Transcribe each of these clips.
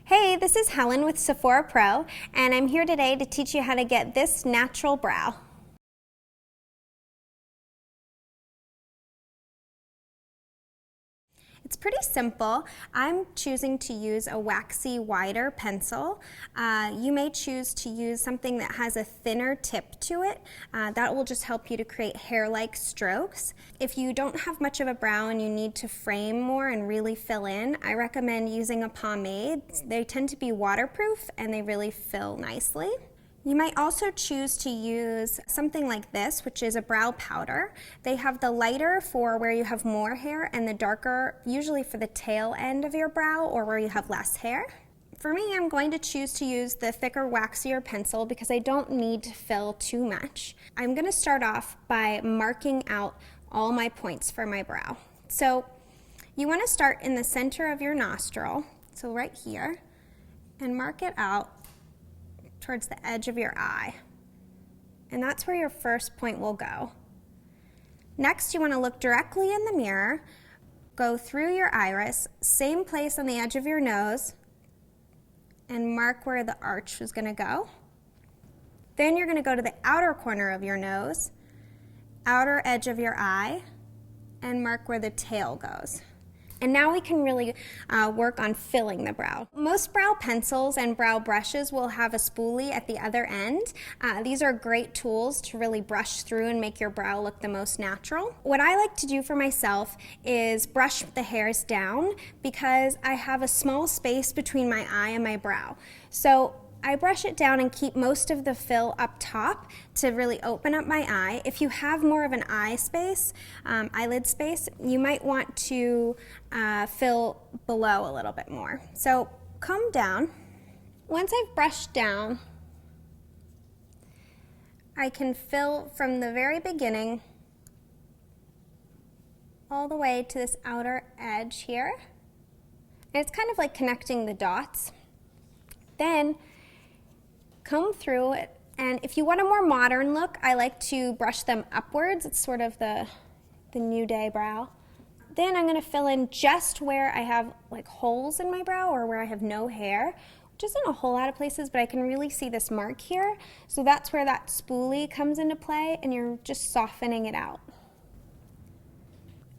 Hey, this is Helen with Sephora Pro, and I'm here today to teach you how to get this natural brow. It's pretty simple. I'm choosing to use a waxy, wider pencil. You may choose to use something that has a thinner tip to it. That will just help you to create hair-like strokes. If you don't have much of a brow and you need to frame more and really fill in, I recommend using a pomade. They tend to be waterproof and they really fill nicely. You might also choose to use something like this, which is a brow powder. They have the lighter for where you have more hair and the darker usually for the tail end of your brow or where you have less hair. For me, I'm going to choose to use the thicker, waxier pencil because I don't need to fill too much. I'm going to start off by marking out all my points for my brow. So you want to start in the center of your nostril, so right here, and mark it out towards the edge of your eye. And that's where your first point will go. Next, you want to look directly in the mirror, go through your iris, same place on the edge of your nose, and mark where the arch is going to go. Then you're going to go to the outer corner of your nose, outer edge of your eye, and mark where the tail goes. And now we can really work on filling the brow. Most brow pencils and brow brushes will have a spoolie at the other end. These are great tools to really brush through and make your brow look the most natural. What I like to do for myself is brush the hairs down because I have a small space between my eye and my brow. So I brush it down and keep most of the fill up top to really open up my eye. If you have more of an eye space, eyelid space, you might want to fill below a little bit more. So comb down. Once I've brushed down, I can fill from the very beginning all the way to this outer edge here. And it's kind of like connecting the dots. Then comb through it, and if you want a more modern look, I like to brush them upwards. It's sort of the new day brow. Then I'm going to fill in just where I have like holes in my brow or where I have no hair, which isn't a whole lot of places, but I can really see this mark here. So that's where that spoolie comes into play, and you're just softening it out.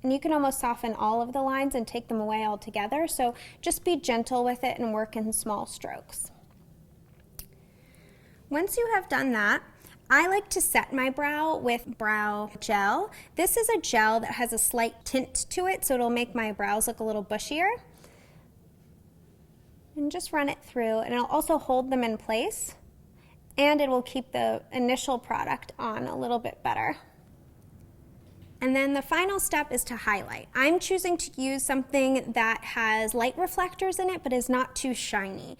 And you can almost soften all of the lines and take them away altogether, so just be gentle with it and work in small strokes. Once you have done that, I like to set my brow with brow gel. This is a gel that has a slight tint to it, so it'll make my brows look a little bushier. And just run it through, and it'll also hold them in place, and it will keep the initial product on a little bit better. And then the final step is to highlight. I'm choosing to use something that has light reflectors in it, but is not too shiny.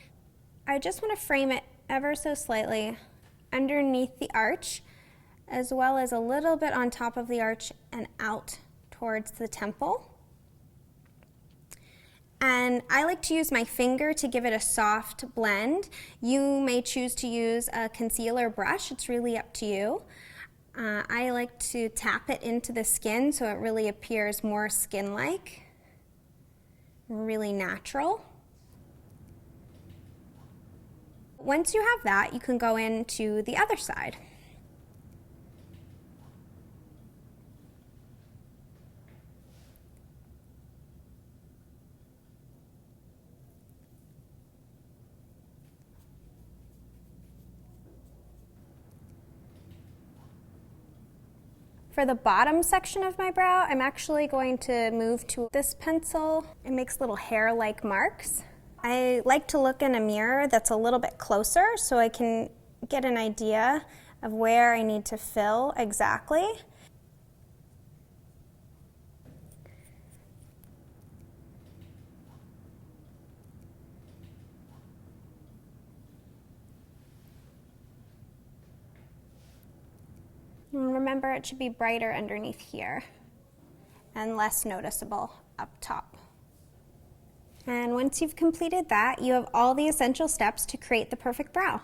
I just want to frame it ever so slightly underneath the arch, as well as a little bit on top of the arch and out towards the temple. And I like to use my finger to give it a soft blend. You may choose to use a concealer brush. It's really up to you. I like to tap it into the skin so it really appears more skin-like, really natural. Once you have that, you can go into the other side. For the bottom section of my brow, I'm actually going to move to this pencil. It makes little hair-like marks. I like to look in a mirror that's a little bit closer so I can get an idea of where I need to fill exactly. And remember, it should be brighter underneath here and less noticeable up top. And once you've completed that, you have all the essential steps to create the perfect brow.